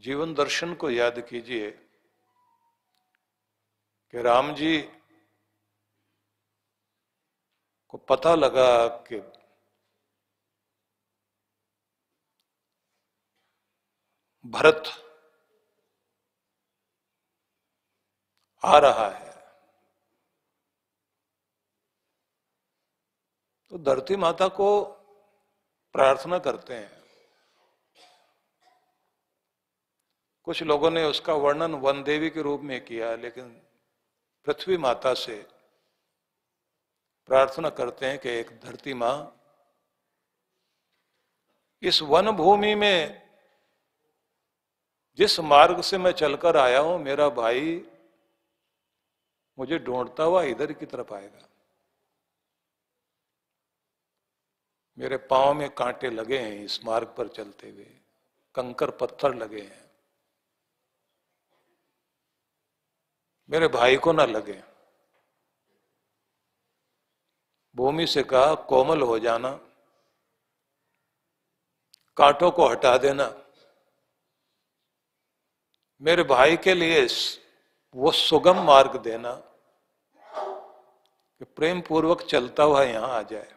जीवन दर्शन को याद कीजिए कि राम जी को पता लगा कि भरत आ रहा है, तो धरती माता को प्रार्थना करते हैं। कुछ लोगों ने उसका वर्णन वन देवी के रूप में किया, लेकिन पृथ्वी माता से प्रार्थना करते हैं कि एक धरती मां, इस वन भूमि में जिस मार्ग से मैं चलकर आया हूं, मेरा भाई मुझे ढूंढता हुआ इधर की तरफ आएगा। मेरे पांव में कांटे लगे हैं इस मार्ग पर चलते हुए, कंकर पत्थर लगे हैं, मेरे भाई को ना लगे। भूमि से कहा, कोमल हो जाना, कांटों को हटा देना, मेरे भाई के लिए वो सुगम मार्ग देना कि प्रेम पूर्वक चलता हुआ यहां आ जाए।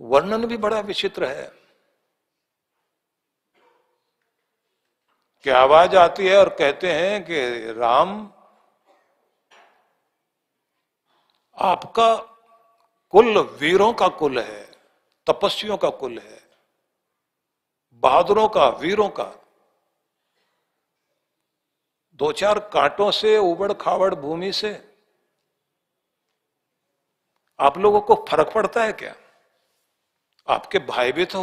वर्णन भी बड़ा विचित्र है कि आवाज आती है और कहते हैं कि राम, आपका कुल वीरों का कुल है, तपस्वियों का कुल है, बहादुरों का, वीरों का। दो चार कांटों से, उबड़ खाबड़ भूमि से आप लोगों को फर्क पड़ता है क्या? आपके भाई भी तो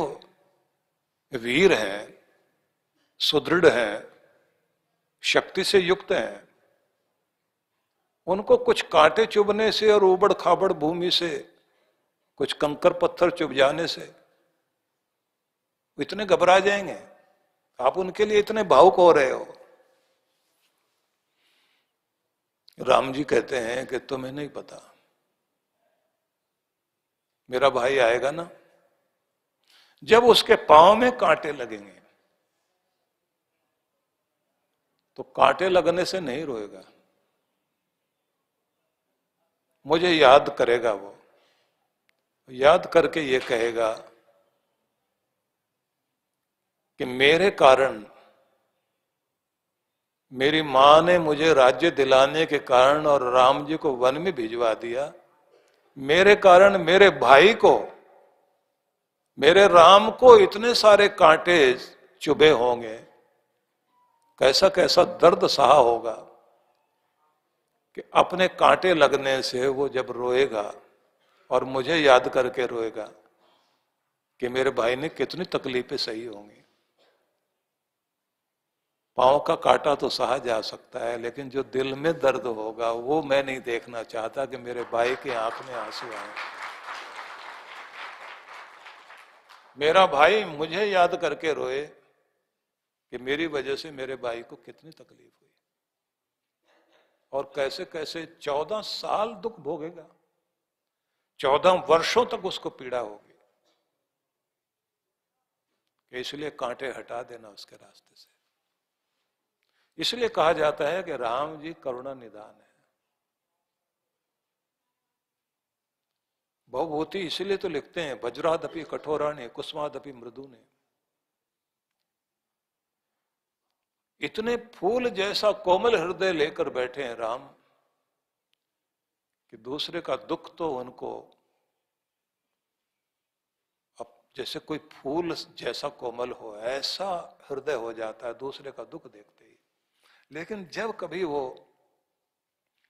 वीर हैं, सुदृढ़ हैं, शक्ति से युक्त हैं। उनको कुछ कांटे चुभने से और उबड़ खाबड़ भूमि से, कुछ कंकर पत्थर चुभ जाने से इतने घबरा जाएंगे? आप उनके लिए इतने भावुक हो रहे हो। राम जी कहते हैं कि तुम्हें नहीं पता, मेरा भाई आएगा ना, जब उसके पांव में कांटे लगेंगे तो कांटे लगने से नहीं रोएगा, मुझे याद करेगा। वो याद करके ये कहेगा कि मेरे कारण, मेरी मां ने मुझे राज्य दिलाने के कारण और राम जी को वन में भिजवा दिया, मेरे कारण मेरे भाई को, मेरे राम को इतने सारे कांटे चुभे होंगे, कैसा कैसा दर्द सहा होगा कि अपने कांटे लगने से वो जब रोएगा और मुझे याद करके रोएगा कि मेरे भाई ने कितनी तकलीफें सही होंगी। पांव का कांटा तो सहा जा सकता है, लेकिन जो दिल में दर्द होगा वो मैं नहीं देखना चाहता कि मेरे भाई की आंख में आंसू आए। मेरा भाई मुझे याद करके रोए कि मेरी वजह से मेरे भाई को कितनी तकलीफ हुई और कैसे कैसे 14 साल दुख भोगेगा, 14 वर्षों तक उसको पीड़ा होगी। कि इसलिए कांटे हटा देना उसके रास्ते से। इसलिए कहा जाता है कि राम जी करुणा निदान है। भवभूति इसलिए तो लिखते हैं, वज्रादपि कठोराणे कुसुमादपि मृदुने। इतने फूल जैसा कोमल हृदय लेकर बैठे हैं राम कि दूसरे का दुख तो उनको, अब जैसे कोई फूल जैसा कोमल हो, ऐसा हृदय हो जाता है दूसरे का दुख देखते ही। लेकिन जब कभी वो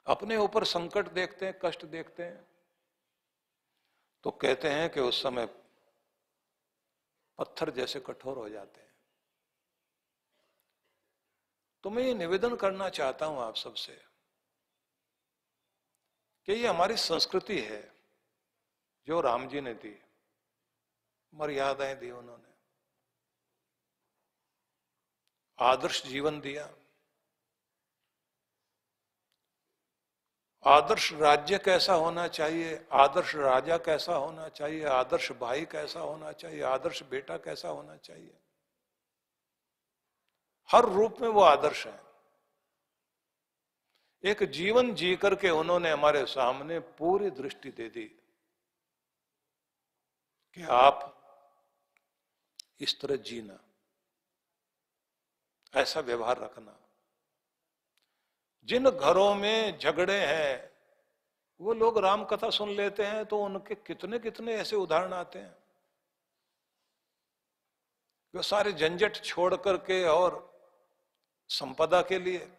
अपने ऊपर संकट देखते हैं, कष्ट देखते हैं, तो कहते हैं कि उस समय पत्थर जैसे कठोर हो जाते हैं। तो मैं ये निवेदन करना चाहता हूं आप सबसे कि ये हमारी संस्कृति है जो राम जी ने दी, मर्यादाएं दी उन्होंने, आदर्श जीवन दिया, आदर्श राज्य कैसा होना चाहिए, आदर्श राजा कैसा होना चाहिए, आदर्श भाई कैसा होना चाहिए, आदर्श बेटा कैसा होना चाहिए। हर रूप में वो आदर्श है। एक जीवन जी करके उन्होंने हमारे सामने पूरी दृष्टि दे दी कि आप इस तरह जीना, ऐसा व्यवहार रखना। जिन घरों में झगड़े हैं वो लोग राम कथा सुन लेते हैं तो उनके कितने कितने ऐसे उदाहरण आते हैं। वो सारे झंझट छोड़ करके और संपदा के लिए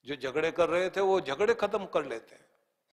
जो झगड़े कर रहे थे वो झगड़े खत्म कर लेते हैं।